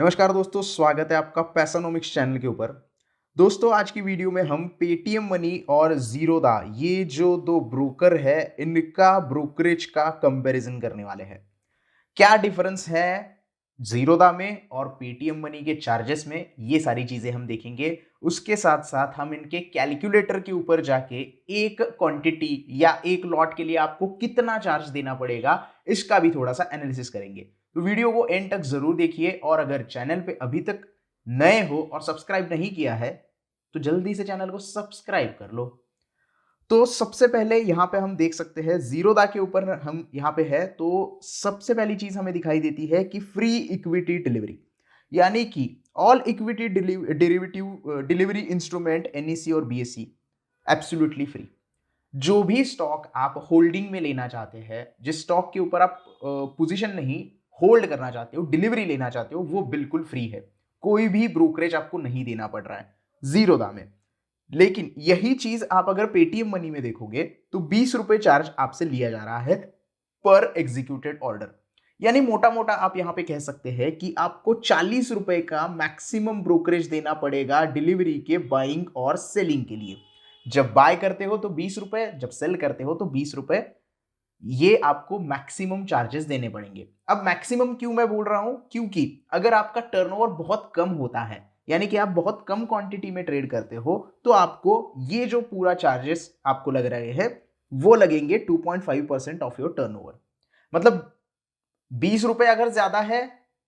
नमस्कार दोस्तों, स्वागत है आपका पैसानोमिक्स चैनल के ऊपर। दोस्तों, आज की वीडियो में हम पेटीएम मनी और ज़ीरोधा ये जो 2 ब्रोकर है, इनका ब्रोकरेज का कंपैरिजन करने वाले हैं। क्या डिफरेंस है ज़ीरोधा में और पेटीएम मनी के चार्जेस में, ये सारी चीज़ें हम देखेंगे। उसके साथ-साथ हम इनके कैलकुलेटर के ऊपर जाके एक क्वांटिटी या एक लॉट के लिए आपको कितना चार्ज देना पड़ेगा, इसका भी थोड़ा-सा एनालिसिस करेंगे। तो वीडियो को एंड तक जरूर देखिए और अगर चैनल पे अभी तक नए हो और सब्सक्राइब नहीं किया है तो जल्दी से चैनल को सब्सक्राइब कर लो। तो सबसे पहले यहाँ पे हम देख सकते हैं ज़ीरोधा के ऊपर हम यहाँ पे है तो सबसे पहली चीज हमें दिखाई देती है कि फ्री इक्विटी डिलीवरी, यानी कि all equity derivative delivery instrument NEC और बीएससी एब्सोल्युटली फ्री। जो भी स्टॉक आप होल्डिंग में लेना चाहते हैं, जिस स्टॉक के ऊपर आप पोजीशन नहीं होल्ड करना चाहते हो, डिलीवरी लेना चाहते हो, वो बिल्कुल फ्री है। कोई भी ब्रोकरेज आपको नहीं देना पड़ रहा है ज़ीरोधा में। लेकिन यही चीज आप अगर पेटीएम मनी में देखोगे तो 20 रुपए चार्ज आपसे लिया जा रहा है पर एग्जीक्यूटेड ऑर्डर। यानी मोटा मोटा आप यहां पे कह सकते हैं कि आपको 40 रुपए का मैक्सिमम ब्रोकरेज देना पड़ेगा डिलीवरी के बाइंग और सेलिंग के लिए। जब बाय करते हो तो 20 रुपए, जब सेल करते हो तो 20 रुपए, ये आपको मैक्सिमम चार्जेस देने पड़ेंगे। अब मैक्सिमम क्यों मैं बोल रहा हूं, क्योंकि अगर आपका टर्नओवर बहुत कम होता है, यानी कि आप बहुत कम क्वांटिटी में ट्रेड करते हो, तो आपको ये जो पूरा चार्जेस आपको लग रहे हैं वो लगेंगे 2.5% ऑफ योर टर्नओवर। मतलब 20 रुपए अगर ज्यादा है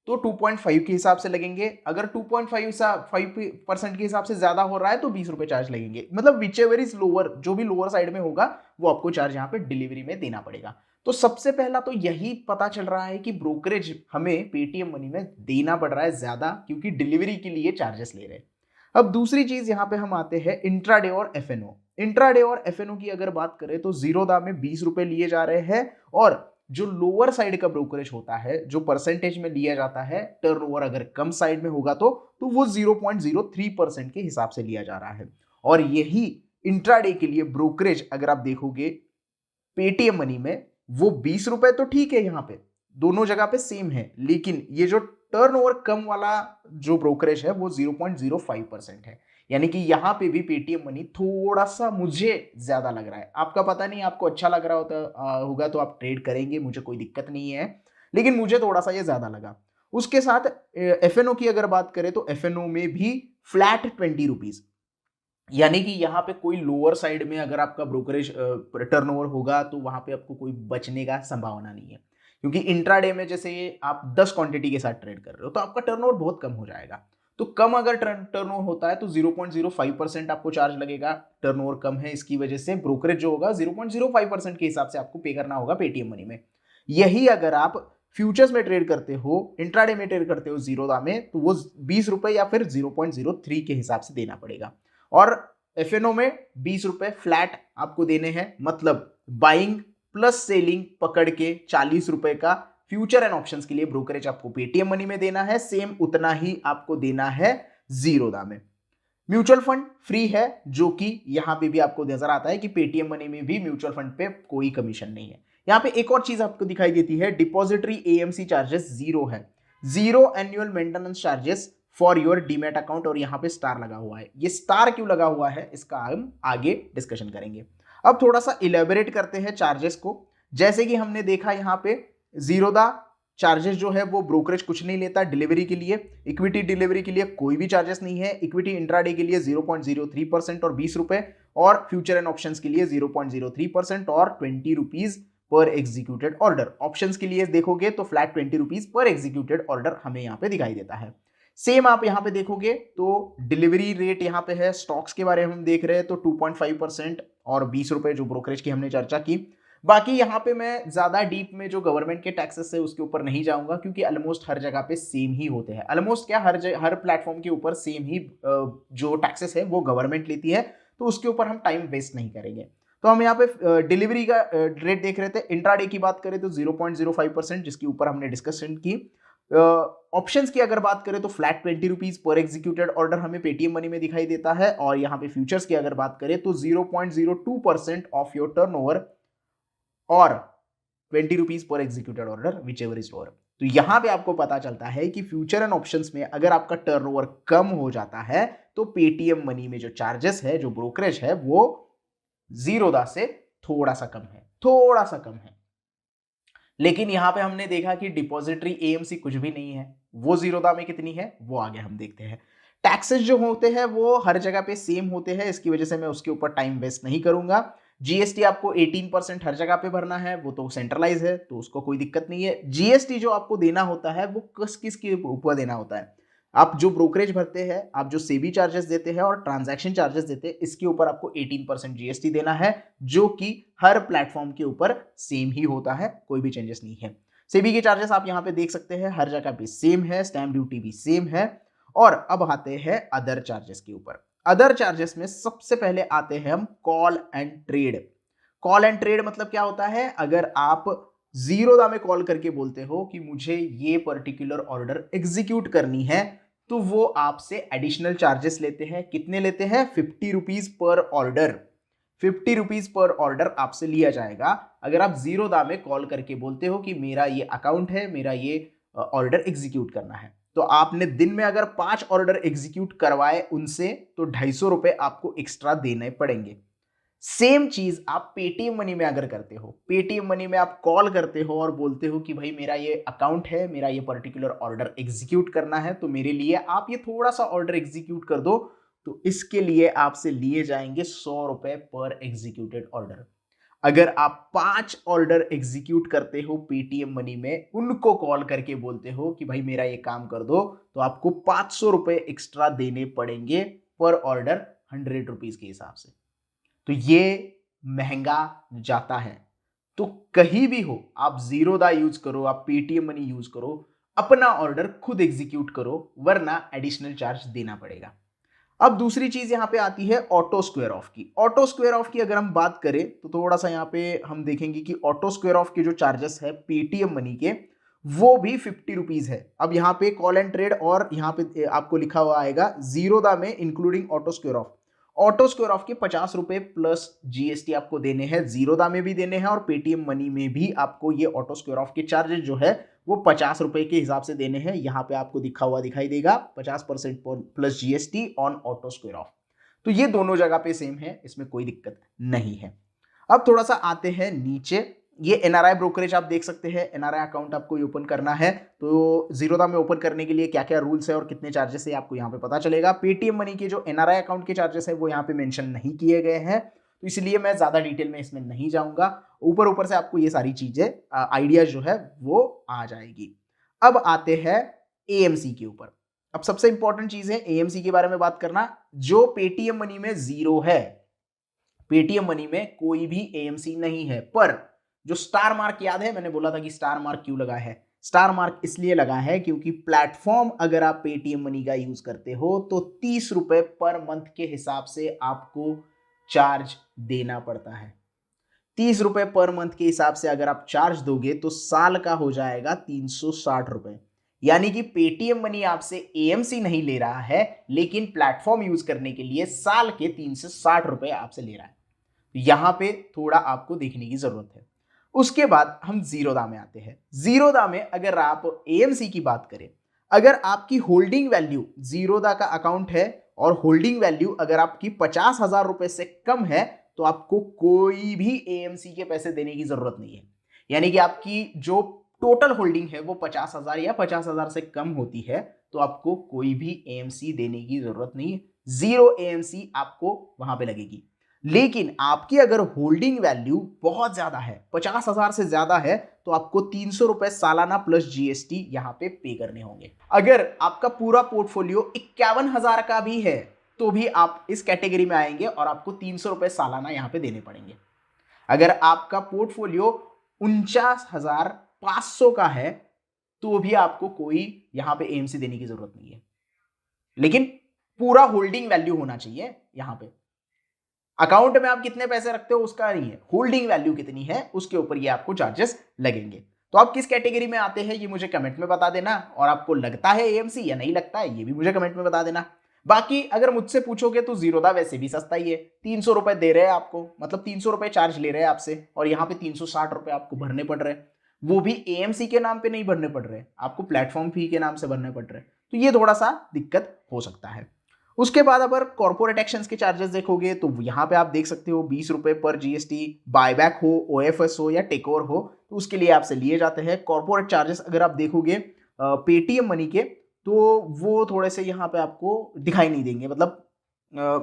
तो 2.5 के हिसाब से लगेंगे, अगर 2.5% के हिसाब से ज्यादा हो रहा है तो 20 रुपए चार्ज लगेंगे। मतलब विच एवर इज लोअर, जो भी लोअर साइड में होगा वो आपको चार्ज यहाँ पे डिलीवरी में देना पड़ेगा। तो सबसे पहला तो यही पता चल रहा है कि ब्रोकरेज हमें पेटीएम मनी में देना पड़ रहा है ज्यादा, क्योंकि डिलीवरी के लिए चार्जेस ले रहे हैं। अब दूसरी चीज यहाँ पे हम आते हैं इंट्राडे और एफएनओ। इंट्राडे और एफएनओ की अगर बात करें तो ज़ीरोधा में 20 रुपए लिए जा रहे हैं, और जो लोअर साइड का ब्रोकरेज होता है, जो परसेंटेज में लिया जाता है, टर्नओवर अगर कम साइड में होगा तो वो 0.03% के हिसाब से लिया जा रहा है। और यही इंट्राडे के लिए ब्रोकरेज अगर आप देखोगे पेटीएम मनी में, वो 20 रुपए तो ठीक है, यहाँ पे दोनों जगह पे सेम है, लेकिन ये जो टर्नओवर कम वाला जो ब्रोकरेज है वो 0.05% है। यानी कि यहां पे भी पेटीएम मनी थोड़ा सा मुझे ज्यादा लग रहा है। आपका पता नहीं, आपको अच्छा लग रहा होगा तो आप ट्रेड करेंगे, मुझे कोई दिक्कत नहीं है, लेकिन मुझे थोड़ा सा ये ज्यादा लगा। उसके साथ एफएनओ की अगर बात करें तो एफएनओ में भी फ्लैट 20 रुपीज, यानी कि यहाँ पे कोई लोअर साइड में अगर आपका ब्रोकरेज टर्नओवर होगा तो वहां पे आपको कोई बचने का संभावना नहीं है, क्योंकि इंट्राडे में जैसे आप 10 क्वांटिटी के साथ ट्रेड कर रहे हो तो आपका टर्नओवर बहुत कम हो जाएगा। तो कम अगर टर्नओवर होता है तो 0.05% आपको चार्ज लगेगा। टर्नओवर कम है, इसकी वजह से ब्रोकरेज जो होगा 0.05% के हिसाब से आपको पे करना होगा पेटीएम मनी में। यही अगर आप फ्यूचर्स में ट्रेड करते हो, इंट्राडे में ट्रेड करते हो ज़ीरोधा में, तो वो 20 रुपए या फिर 0.03 के हिसाब से देना पड़ेगा। और एफएनओ में 20 रुपए फ्लैट आपको देने हैं, मतलब बाइंग प्लस सेलिंग पकड़ के 40 रुपए का फ्यूचर एंड ऑप्शंस के लिए ब्रोकरेज आपको पेटीएम मनी में देना है। सेम उतना ही आपको देना है ज़ीरोधा में। म्यूचुअल फंड फ्री है, जो कि यहां पे भी आपको नजर आता है कि पेटीएम मनी में भी म्यूचुअल फंड पे कोई कमीशन नहीं है। यहां पे एक और चीज आपको दिखाई देती है, डिपॉजिटरी एएमसी चार्जेस जीरो है, zero annual maintenance charges for your demat account, और यहां पे स्टार लगा हुआ है। ये स्टार क्यों लगा हुआ है इसका हम आगे डिस्कशन करेंगे। अब थोड़ा सा इलेबोरेट करते हैं चार्जेस को। जैसे कि हमने देखा यहाँ पे ज़ीरोधा चार्जेस जो है वो ब्रोकरेज कुछ नहीं लेता डिलीवरी के लिए, इक्विटी डिलीवरी के लिए कोई भी चार्जेस नहीं है, इक्विटी इंट्राडे के लिए 0.03% और 20 रुपए, और फ्यूचर एंड ऑप्शंस के लिए 0.03% और 20 rupees per executed order. Options के लिए देखोगे तो flat 20 rupees per executed order हमें यहाँ पे दिखाई देता है। सेम आप यहाँ पे देखोगे तो डिलीवरी रेट यहाँ पे है, स्टॉक्स के बारे में हम देख रहे हैं तो 2.5% और 20 रुपए जो ब्रोकरेज की हमने चर्चा की। बाकी यहाँ पे मैं ज्यादा डीप में जो गवर्नमेंट के टैक्सेस है उसके ऊपर नहीं जाऊंगा, क्योंकि ऑलमोस्ट हर जगह पे सेम ही होते हैं। ऑलमोस्ट क्या, हर प्लेटफॉर्म के ऊपर सेम ही जो टैक्सेस है वो गवर्नमेंट लेती है, तो उसके ऊपर हम टाइम वेस्ट नहीं करेंगे। तो हम यहाँ पे डिलीवरी का रेट देख रहे थे। इंट्राडे की बात करें तो 0.05%, जिसके ऊपर हमने डिस्कशन की। ऑप्शंस की अगर बात करें तो flat 20 rupees per executed order हमें पेटीएम मनी में दिखाई देता है, और यहाँ पे फ्यूचर्स की अगर बात करें तो 0.02% ऑफ योर टर्नओवर और 20 rupees per executed order which ever is lower. तो यहां पे आपको पता चलता है कि फ्यूचर एंड ऑप्शंस में अगर आपका टर्नओवर कम हो जाता है तो पेटीएम मनी में जो चार्जेस है, जो ब्रोकरेज है, वो जीरोदा से थोड़ा सा कम है, थोड़ा सा कम है। लेकिन यहां पे हमने देखा कि डिपॉजिटरी एएमसी कुछ भी नहीं है, वो जीरोदा में कितनी है वो आगे हम देखते हैं। टैक्सेस जो होते हैं वो हर जगह पे सेम होते हैं, इसकी वजह से मैं उसके ऊपर टाइम वेस्ट नहीं करूंगा। जीएसटी आपको 18% हर जगह पे भरना है, वो तो सेंट्रलाइज है तो उसको कोई दिक्कत नहीं है। जीएसटी जो आपको देना होता है वो किस किस के ऊपर देना होता है, आप जो ब्रोकरेज भरते हैं, आप जो सेबी चार्जेस देते हैं और ट्रांजैक्शन चार्जेस देते हैं, इसके ऊपर आपको 18% जीएसटी देना है, जो कि हर प्लेटफॉर्म के ऊपर सेम ही होता है, कोई भी चेंजेस नहीं है। सेबी के चार्जेस आप यहां पे देख सकते हैं, हर जगह पे सेम है, स्टैम्प ड्यूटी भी सेम है। और अब आते हैं अदर चार्जेस के ऊपर। अदर चार्जेस में सबसे पहले आते हैं हम call and trade. Call and trade मतलब क्या होता है, अगर आप जीरोदा में कॉल करके बोलते हो कि मुझे ये पर्टिकुलर ऑर्डर एग्जीक्यूट करनी है, तो वो आपसे एडिशनल चार्जेस लेते हैं। कितने लेते हैं? 50 rupees per order. 50 rupees per order आपसे लिया जाएगा अगर आप जीरोदा में कॉल करके बोलते हो कि मेरा ये अकाउंट है, मेरा ये ऑर्डर एग्जीक्यूट करना है। तो आपने दिन में अगर 5 ऑर्डर एग्जीक्यूट करवाए उनसे तो 250 रुपए आपको एक्स्ट्रा देने पड़ेंगे। सेम चीज आप पेटीएम मनी में अगर करते हो, पेटीएम मनी में आप कॉल करते हो और बोलते हो कि भाई मेरा ये अकाउंट है, मेरा ये पर्टिकुलर ऑर्डर एग्जीक्यूट करना है, तो मेरे लिए आप ये थोड़ा सा ऑर्डर एग्जीक्यूट कर दो, तो इसके लिए आपसे लिए जाएंगे 100 रुपए पर एग्जीक्यूटेड ऑर्डर। अगर आप 5 ऑर्डर एग्जीक्यूट करते हो पेटीएम मनी में, उनको कॉल करके बोलते हो कि भाई मेरा ये काम कर दो, तो आपको 500 रुपए एक्स्ट्रा देने पड़ेंगे पर ऑर्डर, 100 रुपीज के हिसाब से। तो ये महंगा जाता है। तो कहीं भी हो, आप जीरोदा यूज करो, आप पेटीएम मनी यूज करो, अपना ऑर्डर खुद एग्जीक्यूट करो, वरना एडिशनल चार्ज देना पड़ेगा। अब दूसरी चीज यहां पे आती है ऑटो स्क्वायर ऑफ की। ऑटो स्क्वायर ऑफ की अगर हम बात करें तो थोड़ा सा यहां पे हम देखेंगे कि ऑटो स्क्वायर ऑफ के जो चार्जेस है पेटीएम मनी के, वो भी 50 रुपीज है। अब यहाँ पे कॉल एंड ट्रेड और यहाँ पे आपको लिखा हुआ आएगा जीरोदा में including auto square of. Auto square of के 50 रुपए प्लस जीएसटी आपको देने हैं, जीरोदा में भी देने हैं और पेटीएम मनी में भी आपको ये ऑटो स्क्वायर ऑफ के चार्जेस जो है वो 50 रुपए के हिसाब से देने हैं। यहां पे आपको दिखा हुआ दिखाई देगा 50% plus GST on auto square of. तो ये दोनों जगह पे सेम है, इसमें कोई दिक्कत नहीं है। अब थोड़ा सा आते हैं नीचे, ये एनआरआई ब्रोकरेज आप देख सकते हैं। एनआरआई अकाउंट आपको ओपन करना है तो जीरोदा में ओपन करने के लिए क्या क्या रूल्स है और कितने चार्जेस है आपको यहाँ पे पता चलेगा। पेटीएम मनी के जो एनआरआई अकाउंट के चार्जेस है वो यहाँ पे मेंशन नहीं किए गए हैं, तो इसलिए मैं ज्यादा डिटेल में इसमें नहीं जाऊंगा। ऊपर ऊपर से आपको ये सारी चीजें आइडिया जो है वो आ जाएगी। अब आते हैं एएमसी के ऊपर। अब सबसे इंपॉर्टेंट चीज है एएमसी के बारे में बात करना, जो पेटीएम मनी में जीरो है। पेटीएम मनी में कोई भी एएमसी नहीं है, पर जो स्टार मार्क याद है, मैंने बोला था कि स्टार मार्क क्यों लगा है? स्टार मार्क इसलिए लगा है क्योंकि प्लेटफॉर्म अगर आप पेटीएम मनी का यूज करते हो तो 30 रुपए पर मंथ के हिसाब से आपको चार्ज देना पड़ता है। 30 रुपए पर मंथ के हिसाब से अगर आप चार्ज दोगे तो साल का हो जाएगा 360 रुपए। यानी कि पेटीएम मनी आपसे एएमसी नहीं ले रहा है, लेकिन प्लेटफॉर्म यूज करने के लिए साल के 360 रुपए आपसे ले रहा है। यहां पे थोड़ा आपको देखने की जरूरत है। उसके बाद हम जीरोदा में आते हैं। जीरोदा में अगर आप एएमसी की बात करें, अगर आपकी होल्डिंग वैल्यू, जीरोदा का अकाउंट है और होल्डिंग वैल्यू अगर आपकी 50,000 रुपए से कम है, तो आपको कोई भी एएमसी के पैसे देने की जरूरत नहीं है। यानी कि आपकी जो टोटल होल्डिंग है वो 50,000 या 50,000 से कम होती है, तो आपको कोई भी एएमसी देने की जरूरत नहीं है। जीरो एएमसी आपको वहां पे लगेगी। लेकिन आपकी अगर होल्डिंग वैल्यू बहुत ज्यादा है, 50,000 से ज्यादा है, तो आपको 300 रुपए सालाना प्लस जीएसटी यहां पे पे करने होंगे। अगर आपका पूरा पोर्टफोलियो 51,000 का भी है तो भी आप इस कैटेगरी में आएंगे और आपको 300 रुपए सालाना यहां पे देने पड़ेंगे। अगर आपका पोर्टफोलियो 49,500 का है तो भी आपको कोई यहां पे एएमसी देने की जरूरत नहीं है। लेकिन पूरा होल्डिंग वैल्यू होना चाहिए। यहां पे अकाउंट में आप कितने पैसे रखते हो उसका नहीं है, होल्डिंग वैल्यू कितनी है उसके ऊपर ये आपको चार्जेस लगेंगे। तो आप किस कैटेगरी में आते हैं ये मुझे कमेंट में बता देना, और आपको लगता है एएमसी या नहीं लगता है ये भी मुझे कमेंट में बता देना। बाकी अगर मुझसे पूछोगे तो जीरोदा वैसे भी सस्ता ही है, 300 रुपए दे रहे हैं आपको, मतलब 300 रुपए चार्ज ले रहे हैं आपसे, और यहाँ पे 360 रुपए आपको भरने पड़ रहे हैं। वो भी एएमसी के नाम पे नहीं भरने पड़ रहे, आपको प्लेटफॉर्म फी के नाम से भरने पड़ रहे, तो ये थोड़ा सा दिक्कत हो सकता है। उसके बाद अगर कॉर्पोरेट एक्शंस के चार्जेस देखोगे तो यहाँ पे आप देख सकते हो 20 रुपए पर जीएसटी, बायबैक हो, ओएफएस हो या टेक ओवर हो तो उसके लिए आपसे लिए जाते हैं। कॉर्पोरेट चार्जेस अगर आप देखोगे पेटीएम मनी के तो वो थोड़े से यहाँ पे आपको दिखाई नहीं देंगे, मतलब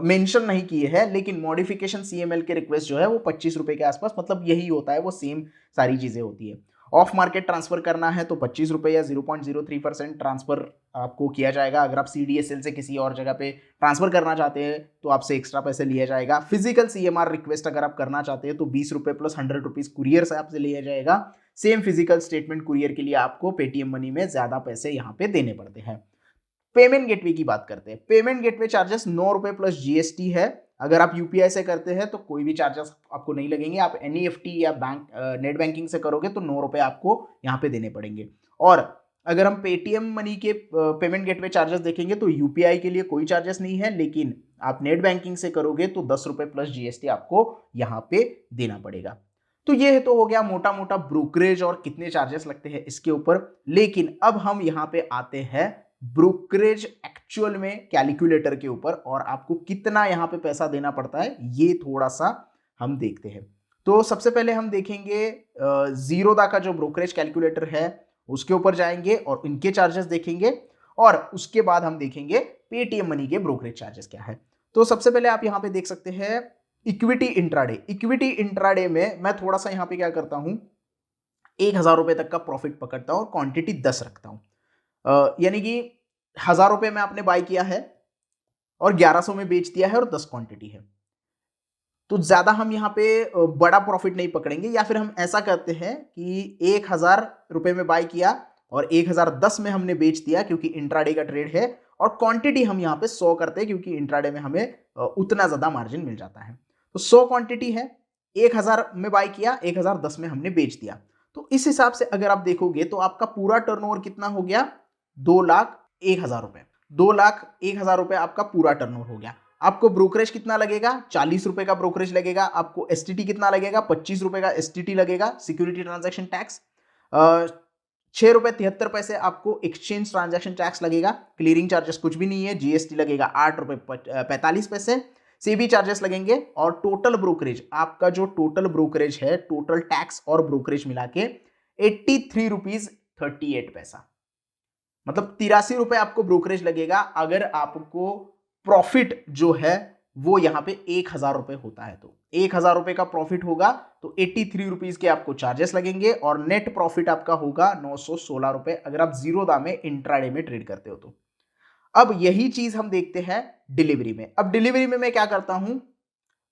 मेंशन नहीं किए हैं, लेकिन मॉडिफिकेशन सीएमएल के रिक्वेस्ट जो है वो 25 रुपए के आसपास, मतलब यही होता है, वो सेम सारी चीजें होती है। ऑफ मार्केट ट्रांसफर करना है तो 25 रुपए या 0.03% ट्रांसफर आपको किया जाएगा। अगर आप सीडीएसएल से किसी और जगह पे ट्रांसफर करना चाहते हैं तो आपसे एक्स्ट्रा पैसे लिया जाएगा। फिजिकल सीएमआर रिक्वेस्ट अगर आप करना चाहते हैं तो 20 रुपए प्लस 100 रुपीज कुरियर से आपसे लिया जाएगा। सेम फिजिकल स्टेटमेंट कुरियर के लिए आपको पेटीएम मनी में ज्यादा पैसे यहाँ पे देने पड़ते हैं। पेमेंट गेटवे की बात करते हैं। पेमेंट गेटवे चार्जेस 9 रुपए प्लस जीएसटी है। अगर आप यूपीआई से करते हैं तो कोई भी चार्जेस आपको नहीं लगेंगे। आप एनईएफटी या बैंक नेट बैंकिंग से करोगे तो 9 रुपए आपको यहाँ पे देने पड़ेंगे। और अगर हम पेटीएम मनी के पेमेंट गेटवे चार्जेस देखेंगे तो यूपीआई के लिए कोई चार्जेस नहीं है, लेकिन आप नेट बैंकिंग से करोगे तो 10 रुपए प्लस जीएसटी आपको यहाँ पे देना पड़ेगा। तो ये तो हो गया मोटा मोटा ब्रोकरेज और कितने चार्जेस लगते हैं इसके ऊपर। लेकिन अब हम यहाँ पे आते हैं ब्रोकरेज एक्चुअल में कैलकुलेटर के ऊपर, और आपको कितना यहाँ पे पैसा देना पड़ता है ये थोड़ा सा हम देखते हैं। तो सबसे पहले हम देखेंगे जीरोदा का जो ब्रोकरेज कैलकुलेटर है उसके ऊपर जाएंगे और इनके चार्जेस देखेंगे, और उसके बाद हम देखेंगे पेटीएम मनी के ब्रोकरेज चार्जेस क्या है। तो सबसे पहले आप यहाँ पे देख सकते हैं इक्विटी इंट्राडे। इक्विटी इंट्राडे में मैं थोड़ा सा यहाँ पे क्या करता हूँ, 1000 रुपए तक का प्रॉफिट पकड़ता हूँ और क्वांटिटी 10 रखता हूँ। यानी कि 1000 रुपए में आपने बाय किया है और 1100 में बेच दिया है और 10 क्वांटिटी है, तो ज्यादा हम यहाँ पे बड़ा प्रॉफिट नहीं पकड़ेंगे। या फिर हम ऐसा करते हैं कि 1000 रुपए में बाय किया और 1010 में हमने बेच दिया क्योंकि इंट्राडे का ट्रेड है, और क्वांटिटी हम यहाँ पे 100 करते हैं क्योंकि इंट्राडे में हमें उतना ज्यादा मार्जिन मिल जाता है। तो 100 क्वांटिटी है, 1000 में बाय किया, 1010 में हमने बेच दिया। तो इस हिसाब से अगर आप देखोगे तो आपका पूरा टर्नओवर कितना हो गया, 2,01,000 रुपए। 2,01,000 रुपए आपका पूरा टर्नओवर हो गया। आपको ब्रोकरेज कितना लगेगा, 40 रुपए का ब्रोकरेज लगेगा। आपको एसटीटी कितना लगेगा, 25 रुपए का एसटीटी लगेगा, सिक्योरिटी ट्रांजैक्शन टैक्स। 6 रुपए 73 पैसे आपको एक्सचेंज ट्रांजैक्शन टैक्स लगेगा। क्लियरिंग चार्जेस कुछ भी नहीं है, जीएसटी लगेगा 8 रुपए 45 पैसे, सेबी चार्जेस लगेंगे। और टोटल ब्रोकरेज, आपका जो टोटल ब्रोकरेज है, टोटल टैक्स और ब्रोकरेज मिला के 83 रुपीज 38 पैसा, मतलब 83 रुपए आपको ब्रोकरेज लगेगा। अगर आपको प्रॉफिट जो है वो यहाँ पे 1000 रुपए होता है तो 1000 रुपए का प्रॉफिट होगा तो 83 रुपीज के आपको चार्जेस लगेंगे, और नेट प्रॉफिट आपका होगा 916 रुपए अगर आप जीरोदा में इंट्राडे में ट्रेड करते हो तो। अब यही चीज हम देखते हैं डिलीवरी में। अब डिलीवरी में मैं क्या करता हूं,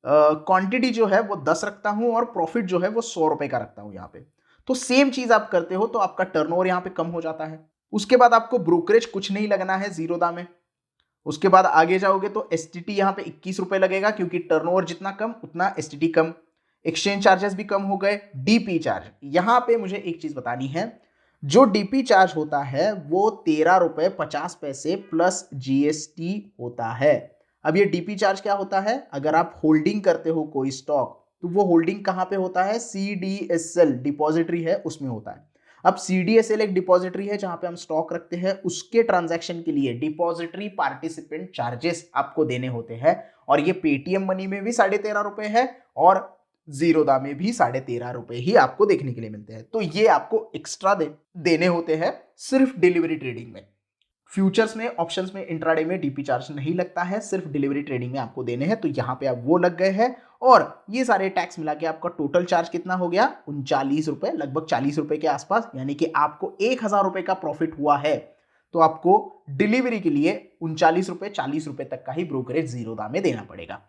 क्वांटिटी जो है वो 10 रखता हूं और प्रॉफिट जो है वो 100 रुपए का रखता हूं यहाँ पे। तो सेम चीज आप करते हो तो आपका टर्नओवर यहाँ पे कम हो जाता है। उसके बाद आपको ब्रोकरेज कुछ नहीं लगना है जीरोदा में। उसके बाद आगे जाओगे तो एसटीटी यहाँ पे 21 रुपए लगेगा क्योंकि टर्नओवर जितना कम उतना एसटीटी कम। एक्सचेंज चार्जेस भी कम हो गए। डीपी चार्ज, यहाँ पे मुझे एक चीज बतानी है, जो डीपी चार्ज होता है वो 13 रुपए 50 पैसे प्लस जीएसटी होता है। अब ये डीपी चार्ज क्या होता है, अगर आप होल्डिंग करते हो कोई स्टॉक तो वो होल्डिंग कहाँ पे होता है, सीडीएसएल डिपॉजिटरी है उसमें होता है। अब सीडीएसएल एक डिपॉजिटरी है जहां पे हम स्टॉक रखते हैं, उसके ट्रांजैक्शन के लिए डिपॉजिटरी पार्टिसिपेंट चार्जेस आपको देने होते हैं, और ये पेटीएम मनी में भी 13.5 रुपए है और जीरोदा में भी 13.5 रुपए ही आपको देखने के लिए मिलते हैं। तो ये आपको एक्स्ट्रा देने होते हैं सिर्फ डिलीवरी ट्रेडिंग में। फ्यूचर्स में, ऑप्शंस में, इंट्राडे में डीपी चार्ज नहीं लगता है, सिर्फ डिलीवरी ट्रेडिंग में आपको देने हैं, तो यहाँ पे आप वो लग गए हैं। और ये सारे टैक्स मिला के आपका टोटल चार्ज कितना हो गया, 39 रुपए, लगभग 40 रुपए के आसपास। यानी कि आपको 1000 रुपए का प्रॉफिट हुआ है तो आपको डिलीवरी के लिए 39 रुपए 40 रुपए तक का ही ब्रोकरेज जीरोदा में देना पड़ेगा।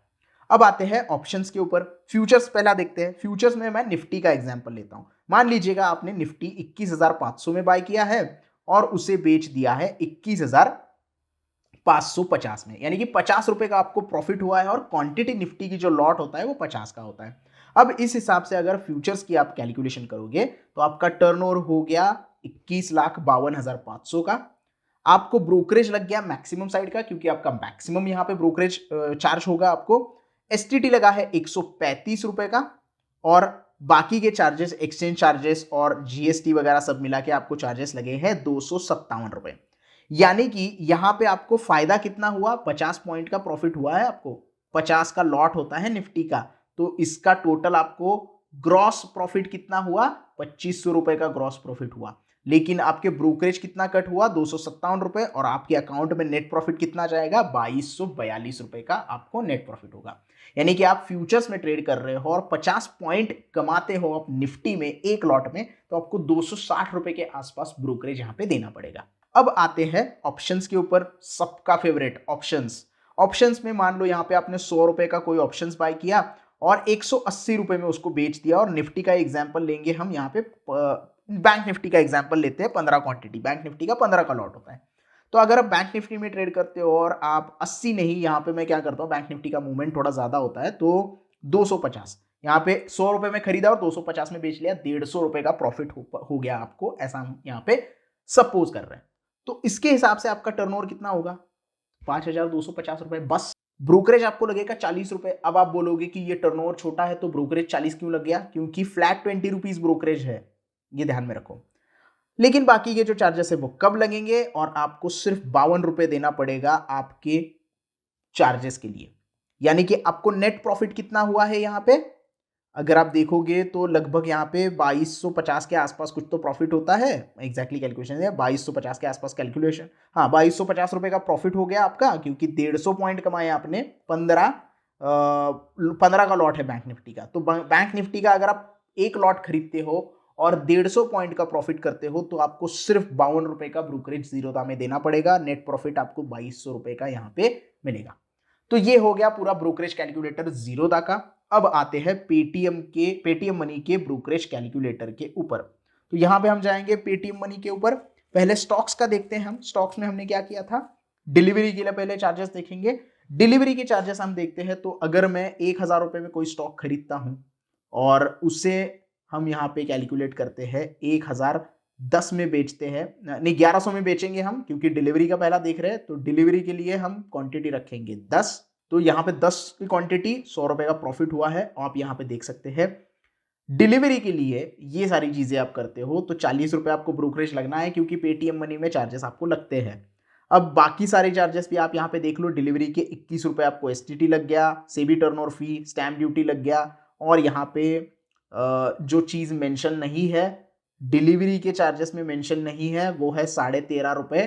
अब आते हैं ऑप्शंस के ऊपर। फ्यूचर्स पहला देखते हैं। फ्यूचर्स में मैं निफ्टी का एग्जांपल लेता हूं। मान लीजिएगा आपने निफ्टी 21,500 में बाय किया है और उसे बेच दिया है 21,550 में, यानी कि 50 रुपए का आपको प्रॉफिट हुआ है, और क्वांटिटी निफ्टी की जो लॉट होता है वो 50 का होता है। अब इस हिसाब से अगर फ्यूचर्स की आप कैलकुलेशन करोगे तो आपका टर्नओवर हो गया 21,52,500 का। आपको ब्रोकरेज लग गया मैक्सिमम साइड का क्योंकि आपका मैक्सिमम यहाँ पे ब्रोकरेज चार्ज होगा। आपको एसटीटी लगा है 135 रुपए का, और बाकी के चार्जेस, एक्सचेंज चार्जेस और जीएसटी वगैरह सब मिला के आपको चार्जेस लगे हैं 257 रुपए। यानी कि यहां पे आपको फायदा कितना हुआ, 50 पॉइंट का प्रॉफिट हुआ है आपको, 50 का लॉट होता है निफ्टी का, तो इसका टोटल आपको ग्रॉस प्रॉफिट कितना हुआ, 2500 रुपए का ग्रॉस प्रॉफिट हुआ। लेकिन आपके ब्रोकरेज कितना कट हुआ, 257 रुपए, और आपके अकाउंट में नेट प्रॉफिट कितना जाएगा, 2242 रुपए का आपको नेट प्रॉफिट होगा। यानी कि आप फ्यूचर्स में ट्रेड कर रहे हो और 50 पॉइंट कमाते हो आप निफ्टी में एक लॉट में, तो आपको 260 रुपए के आसपास ब्रोकरेज यहां पे देना पड़ेगा। अब आते हैं ऑप्शंस के ऊपर, सबका फेवरेट ऑप्शंस। ऑप्शंस में मान लो यहां पे आपने 100 रुपए का कोई ऑप्शंस बाय किया और 180 रुपए में उसको बेच दिया, और निफ्टी का एग्जांपल लेंगे हम यहाँ पे, बैंक निफ्टी का एग्जांपल लेते हैं, 15 क्वांटिटी, बैंक निफ्टी का 15 का लॉट होता है। तो अगर आप बैंक निफ्टी में ट्रेड करते हो और आप 80 नहीं, यहाँ पे मैं क्या करता हूँ, बैंक निफ्टी का मूवमेंट थोड़ा ज्यादा होता है, तो 250, यहाँ पे 100 रुपए में खरीदा और 250 में बेच लिया, 150 रुपए का प्रॉफिट हो गया आपको, ऐसा हम यहाँ पे सपोज कर रहे हैं। तो इसके हिसाब से आपका टर्नओवर कितना होगा, 5250 रुपए बस। ब्रोकरेज आपको लगेगा 40 रुपए। अब आप बोलोगे कि ये टर्नओवर छोटा है तो ब्रोकरेज 40 क्यों लग गया, क्योंकि फ्लैट 20 रुपीज ब्रोकरेज है, ये ध्यान में रखो। लेकिन बाकी के जो चार्जेस है वो कब लगेंगे, और आपको सिर्फ 52 रुपए देना पड़ेगा आपके चार्जेस के लिए। यानी कि आपको नेट प्रॉफिट कितना हुआ है यहाँ पे, अगर आप देखोगे तो लगभग यहाँ पे 2250 के आसपास कुछ तो प्रॉफिट होता है, एग्जैक्टली कैलकुलेशन है 2250 के आसपास कैलकुलेशन, हाँ 2250 रुपए का प्रॉफिट हो गया आपका, क्योंकि 150 पॉइंट कमाए आपने, 15 का लॉट है बैंक निफ्टी का। तो बैंक निफ्टी का अगर आप एक लॉट खरीदते हो और 150 पॉइंट का प्रॉफिट करते हो, तो आपको सिर्फ 52 रुपए का ब्रोकरेज जीरोधा में देना पड़ेगा, नेट प्रॉफिट आपको 2200 रुपए का यहाँ पे मिलेगा। तो ये हो गया पूरा ब्रोकरेज कैलकुलेटर जीरोधा का। अब आते हैं पेटीएम मनी के ब्रोकरेज कैलकुलेटर के ऊपर। तो यहां पे हम जाएंगे पेटीएम मनी के ऊपर, पहले स्टॉक्स का देखते हैं हम। स्टॉक्स में हमने क्या किया था, डिलीवरी के लिए पहले चार्जेस देखेंगे। डिलीवरी के चार्जेस हम देखते हैं, तो अगर मैं 1000 रुपए में कोई स्टॉक खरीदता हूं और उसे हम यहाँ पे कैलकुलेट करते हैं 1010 में बेचते हैं, नहीं 1100 में बेचेंगे हम, क्योंकि डिलीवरी का पहला देख रहे हैं, तो डिलीवरी के लिए हम क्वांटिटी रखेंगे 10। तो यहाँ पे 10 की क्वांटिटी, 100 रुपए का प्रॉफिट हुआ है, आप यहाँ पे देख सकते हैं। डिलीवरी के लिए ये सारी चीजें आप करते हो तो 40 रुपए आपको ब्रोकरेज लगना है, क्योंकि पेटीएम मनी में चार्जेस आपको लगते हैं। अब बाकी सारे चार्जेस भी आप यहाँ पे देख लो, डिलीवरी के 21 रुपए आपको एसटीटी लग गया, सेबी टर्नओवर फी, स्टैम्प ड्यूटी लग गया, और यहाँ पे जो चीज मेंशन नहीं है, डिलीवरी के चार्जेस में मेंशन नहीं है, वो है 13.5 रुपए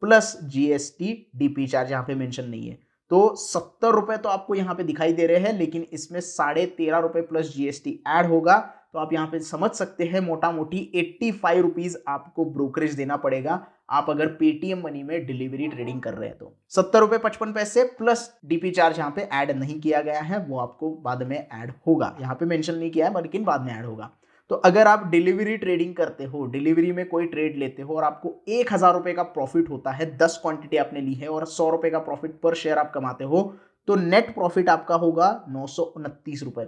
प्लस जीएसटी डीपी चार्ज यहाँ पे मेंशन नहीं है। तो 70 रुपए तो आपको यहाँ पे दिखाई दे रहे हैं, लेकिन इसमें 13.5 रुपए प्लस जीएसटी ऐड होगा, तो आप यहाँ पे समझ सकते हैं मोटा मोटी 85 रुपीज आपको ब्रोकरेज देना पड़ेगा, आप अगर पेटीएम मनी में डिलीवरी ट्रेडिंग कर रहे हैं तो। 70 रुपए 55 पैसे प्लस डीपी चार्ज यहाँ पे ऐड नहीं किया गया है, वो आपको बाद में ऐड होगा, यहाँ पे मेंशन नहीं किया है लेकिन बाद में ऐड होगा। तो अगर आप डिलीवरी ट्रेडिंग करते हो, डिलीवरी में कोई ट्रेड लेते हो और आपको 1000 रुपए का प्रॉफिट होता है, 10 क्वांटिटी आपने ली है और 100 रुपए का प्रॉफिट पर शेयर आप कमाते हो, तो नेट प्रॉफिट आपका होगा 929 रुपए,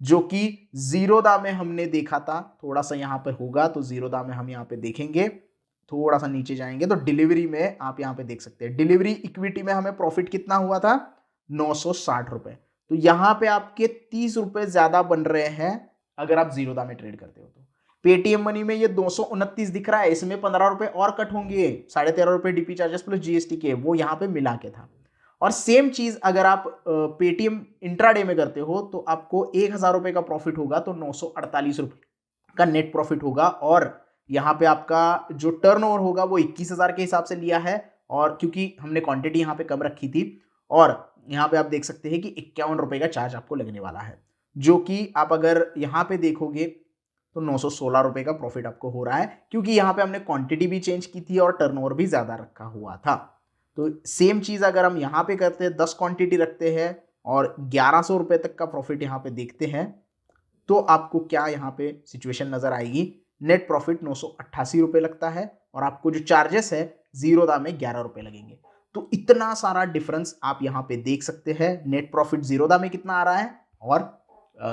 जो कि जीरोधा में हमने देखा था। थोड़ा सा यहाँ पे होगा, तो जीरोधा में हम यहाँ पे देखेंगे, थोड़ा सा नीचे जाएंगे तो डिलीवरी में आप यहाँ पे देख सकते हैं, डिलीवरी इक्विटी में हमें प्रॉफिट कितना हुआ था, 960 रुपए। तो यहाँ पे आपके 30 रुपए ज्यादा बन रहे हैं अगर आप जीरोधा में ट्रेड करते हो तो। पेटीएम मनी में ये 229 दिख रहा है, इसमें 15 रुपए और कट होंगे, 13.5 रुपए डीपी चार्जेस प्लस जीएसटी के, वो यहाँ पे मिला के था। और सेम चीज अगर आप पेटीएम इंट्राडे में करते हो तो आपको 1000 रुपए का प्रॉफिट होगा, तो 948 रुपए का नेट प्रॉफिट होगा, और यहाँ पे आपका जो टर्नओवर होगा वो 21,000 के हिसाब से लिया है, और क्योंकि हमने क्वांटिटी यहाँ पे कम रखी थी, और यहाँ पे आप देख सकते हैं कि 51 रुपए का चार्ज आपको लगने वाला है, जो कि आप अगर यहाँ पे देखोगे तो 916 रुपए का प्रॉफिट आपको हो रहा है, क्योंकि यहाँ पे हमने क्वांटिटी भी चेंज की थी और टर्नओवर भी ज्यादा रखा हुआ था। तो सेम चीज अगर हम यहाँ पे करते हैं, 10 क्वांटिटी रखते हैं और 1100 रुपए तक का प्रॉफिट यहाँ पे देखते हैं, तो आपको क्या यहाँ पे सिचुएशन नजर आएगी, नेट प्रॉफिट 988 रुपए लगता है, और आपको जो चार्जेस है जीरोधा में 11 रुपए लगेंगे। तो इतना सारा डिफरेंस आप यहाँ पे देख सकते हैं, नेट प्रॉफिट जीरोधा में कितना आ रहा है और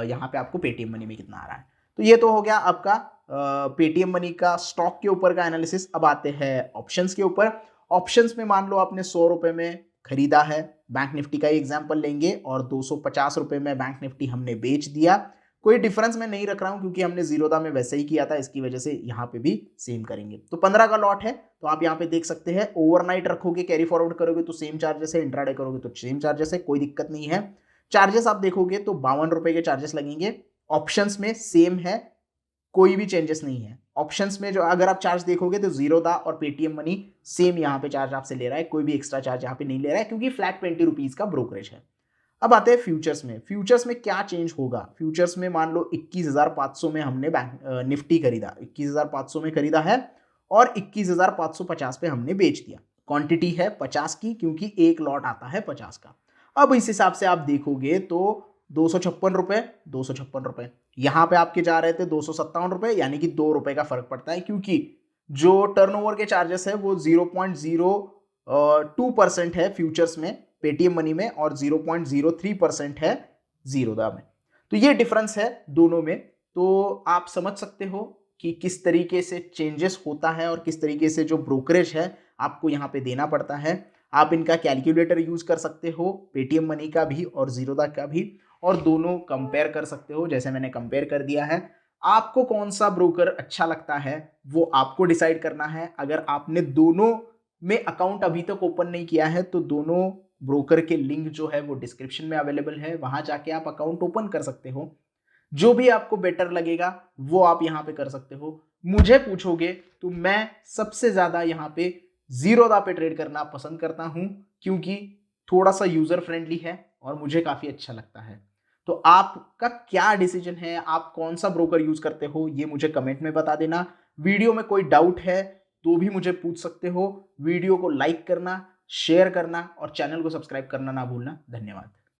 यहाँ पे आपको पेटीएम मनी में कितना आ रहा है। तो ये तो हो गया आपका पेटीएम मनी का स्टॉक के ऊपर का एनालिसिस। अब आते हैं ऑप्शंस के ऊपर। ऑप्शंस में मान लो आपने 100 रुपए में खरीदा है, बैंक निफ्टी का ही एग्जांपल लेंगे, और 250 रुपए में बैंक निफ्टी हमने बेच दिया। कोई डिफरेंस मैं नहीं रख रहा हूं क्योंकि हमने जीरोधा में वैसे ही किया था, इसकी वजह से यहाँ पे भी सेम करेंगे। तो 15 का लॉट है, तो आप यहाँ पे देख सकते हैं ओवरनाइट रखोगे, कैरी फॉरवर्ड करोगे तो सेम चार्जेस है, इंट्राडे करोगे तो सेम चार्जेस है, कोई दिक्कत नहीं है। चार्जेस आप देखोगे तो 52 रुपए के चार्जेस लगेंगे। ऑप्शंस में सेम है, कोई भी चेंजेस नहीं है। ऑप्शंस में जो अगर आप चार्ज देखोगे तो जीरोधा और पेटीएम मनी सेम यहाँ पे चार्ज आपसे ले रहा है, कोई भी एक्स्ट्रा चार्ज यहाँ पे नहीं ले रहा है क्योंकि फ्लैट 20 रुपीज का ब्रोकरेज है। अब आते हैं फ्यूचर्स में। फ्यूचर्स में क्या चेंज होगा? फ्यूचर्स में मान लो 21,500 में हमने बैंक निफ्टी खरीदा, 21,500 में खरीदा है और 21,550 पे हमने बेच दिया। क्वांटिटी है 50 की क्योंकि एक लॉट आता है 50 का। अब इस हिसाब से आप देखोगे तो 256 रुपए, 256 रुपए यहां पे आपके जा रहे थे 257 रुपए, यानी कि 2 रुपए का फर्क पड़ता है क्योंकि जो टर्नओवर के चार्जेस है वो 0.02% है फ्यूचर्स में पेटीएम मनी में और 0.03% है जीरोधा में। तो ये डिफरेंस है दोनों में। तो आप समझ सकते हो कि किस तरीके से चेंजेस होता है और किस तरीके से जो ब्रोकरेज है आपको यहाँ पे देना पड़ता है। आप इनका कैलकुलेटर यूज कर सकते हो, पेटीएम मनी का भी और जीरोधा का भी, और दोनों कंपेयर कर सकते हो जैसे मैंने कंपेयर कर दिया है। आपको कौन सा ब्रोकर अच्छा लगता है वो आपको डिसाइड करना है। अगर आपने दोनों में अकाउंट अभी तक ओपन नहीं किया है तो दोनों ब्रोकर के लिंक जो है वो डिस्क्रिप्शन में अवेलेबल है, वहां जाके आप अकाउंट ओपन कर सकते हो। जो भी आपको बेटर लगेगा वो आप यहाँ पे कर सकते हो। मुझे पूछोगे तो मैं सबसे ज्यादा यहाँ पे जीरोधा पे ट्रेड करना पसंद करता हूं क्योंकि थोड़ा सा यूजर फ्रेंडली है और मुझे काफी अच्छा लगता है। तो आपका क्या डिसीजन है, आप कौन सा ब्रोकर यूज करते हो ये मुझे कमेंट में बता देना। वीडियो में कोई डाउट है तो भी मुझे पूछ सकते हो। वीडियो को लाइक करना, शेयर करना और चैनल को सब्सक्राइब करना ना भूलना। धन्यवाद।